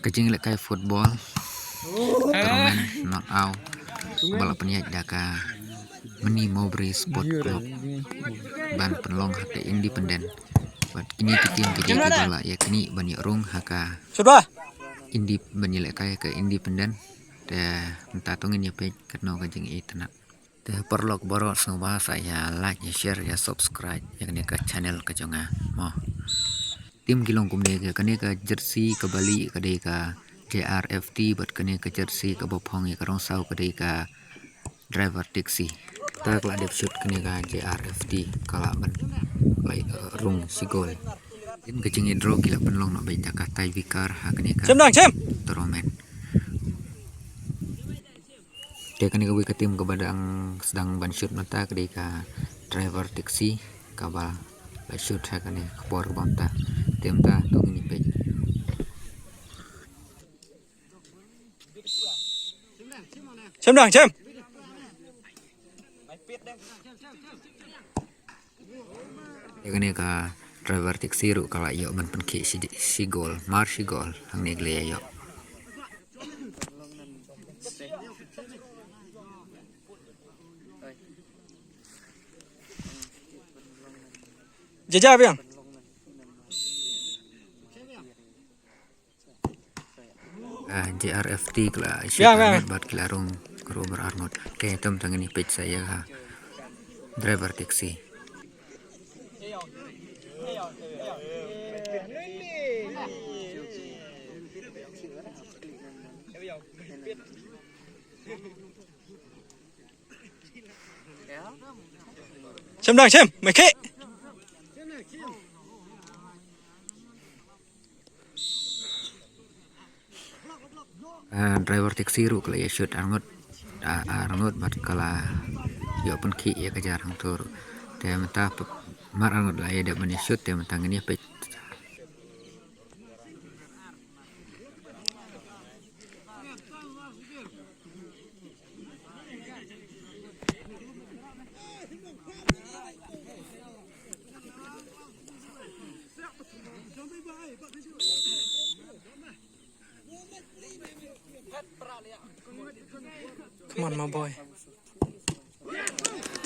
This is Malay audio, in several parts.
Kajing lek kai football turnamen knock out balap peniat daka meni Mowbray Sport Club ban penlong haka independen bat kini tim kejiki bala ya kini bani rung haka Sudah. indi bani lek kai ke independen te entah tongin ya page katno kajing itna te perlok borok sang bahasa ya like ya share ya subscribe ya kini ke channel kajonga mo tim gilong kumne ke kene ka jersey ke Bali ke ka JRFT bat kene ka jersey ke Bopong ya karong sau ke ka driver taxi ta kala dep shoot kene ka JRFT kala ban lai rung sigol tim kecing draw kila penlong no baita ka tai vikar ha kene ka tournament te kene ka wi ka tim ke badang sedang ban shoot mata ke ka driver taxi ka ba la shoot ha kene kepor bonta tim ta tong ni page Xem đằng xem. ya kene ka driver taxi ru kala yo ban penki si gol mar si gol hang ne gle yo Jaja biang. JRFT kala Ya, ya. bat kilarung kru berarmut ke tom tangan ni page saya ha driver taxi Xem đằng xem. Mày khệ. driver taxi ru kala ya shoot arngot bat kala yo penki ya kejar hang tur te mata mar arngot la ya de ban shoot te mata ngani page Come on, my boy.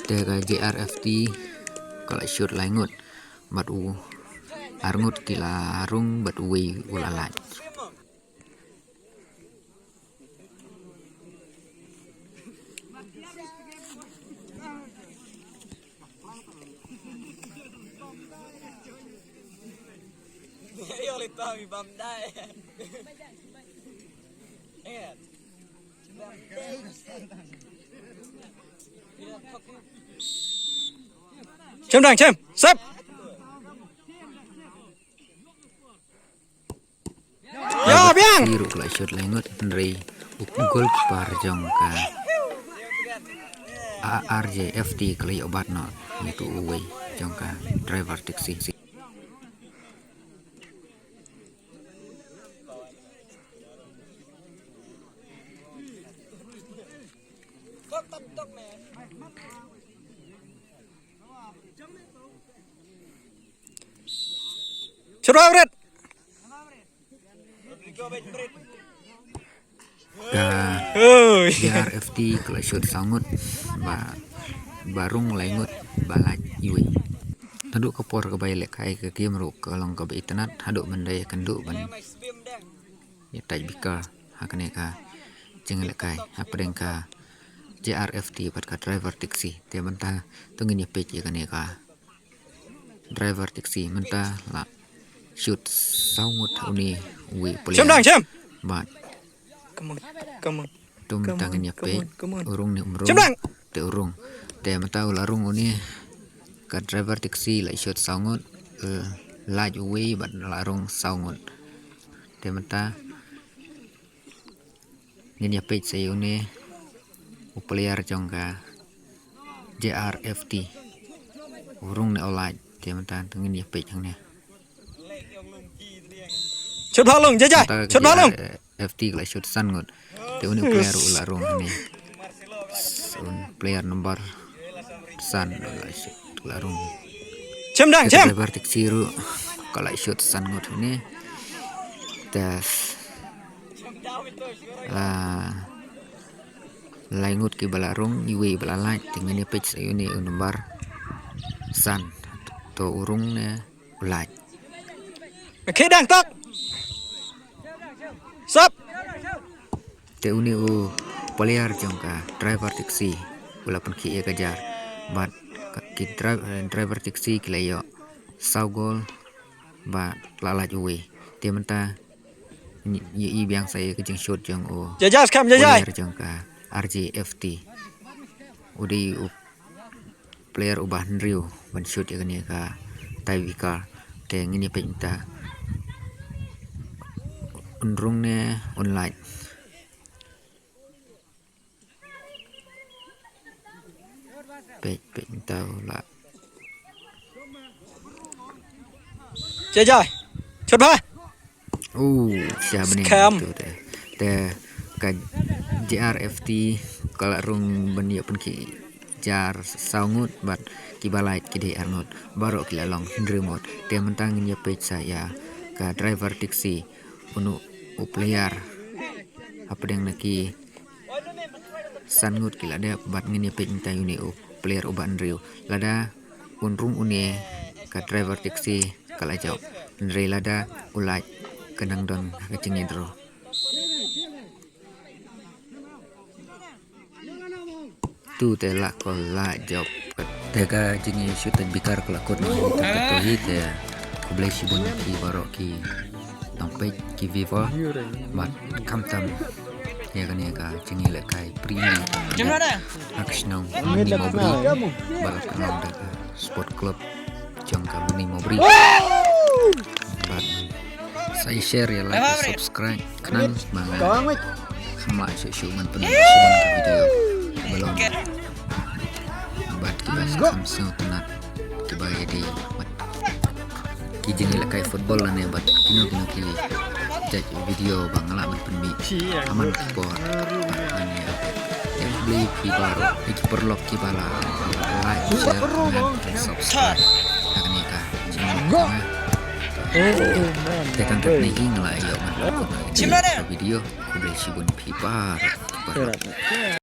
te ka JRFT kala shoot langut bat u arngot kila arung bat uwi ulalaj Xem đằng xem. Sếp. Ya biang. biru kala shoot langut ndri gol par jong ka RJFT kala obat no itu uwi jong ka driver taxi Sudah Bret. Oi. JRFT kala shoot sangut barung langut balaj iwi taduk kapor ke bayi lekai ke game ru kalong ke internet haduk bendai kenduk ban ya tai bika hakane ka jeng lekai apa deng ka JRFT bat ka driver taxi te banta tungin ya page ya kane ka driver taxi menta la shoot sangut uni wi Xem đằng xem. bat Come on. Come on. tum Come tangan on, ya come page on, come on. urung ni umrung Xem đằng. te urung te mata ularung uni ka driver taxi la shoot sangut laj uwi bat larung sangut te mata ni ya page saya uni uplayar jong ka JRFT urung ni olaj te mata tengin ya page hang ni Chốt phá lưng Jaja. Chốt phá lưng. FT la shoot sangut te uni player ularung ni player nomor san la shoot ularung Xem đằng xem. driver taxi ru kala shoot sangut ini tes laingut ki balarung iwi balalai tinggal ni page ini nomor san to urung ne ulai Khi đang tắc. Sắp. te uni player jongka driver taxi walaupun ki kejar but ki driver taxi kilayo saugol ba lalaj uwi te menta i biang saya kejeng shot jong Jajai skam jajai. player jongka RJFT udi player ubah nriu ban shoot ya kani ka taivika te ngini penta unrung ne online pek tau la Jajai. Chốt ba. siapa ni Scam. tu te ka JRFT kalau rung bani pun ki jar saungut bat ki balai ki de arnot baru ki lalong remote te mentang nya page saya ka driver taxi unu player apa yang naki sangut ki lada bat ngini page entang uni player uban riu lada unrung uni ka driver taxi kala jauh nrei lada ulai kenang don kecing intro tu te la ko la job te ka jingi syutan bikar ko la ko no to te ko blai sibun ki baro ki tampai ki vivo mat kam tam ya kan ya ka jingi le kai primi aksnong ni mobri balap kenong da sport club jong ka ni mobri bat saya share ya like subscribe kenang semangat sama syuman penuh video belum bat kita samsung tenat kita jadi kijing ila kai football lah ne bat kino ki jaj video bangala man penmi aman sport ani ya beli ki baru iki perlok ki bala like share dan subscribe ani ka tekan kat ni ingla yo man video ku beli sibun pi baru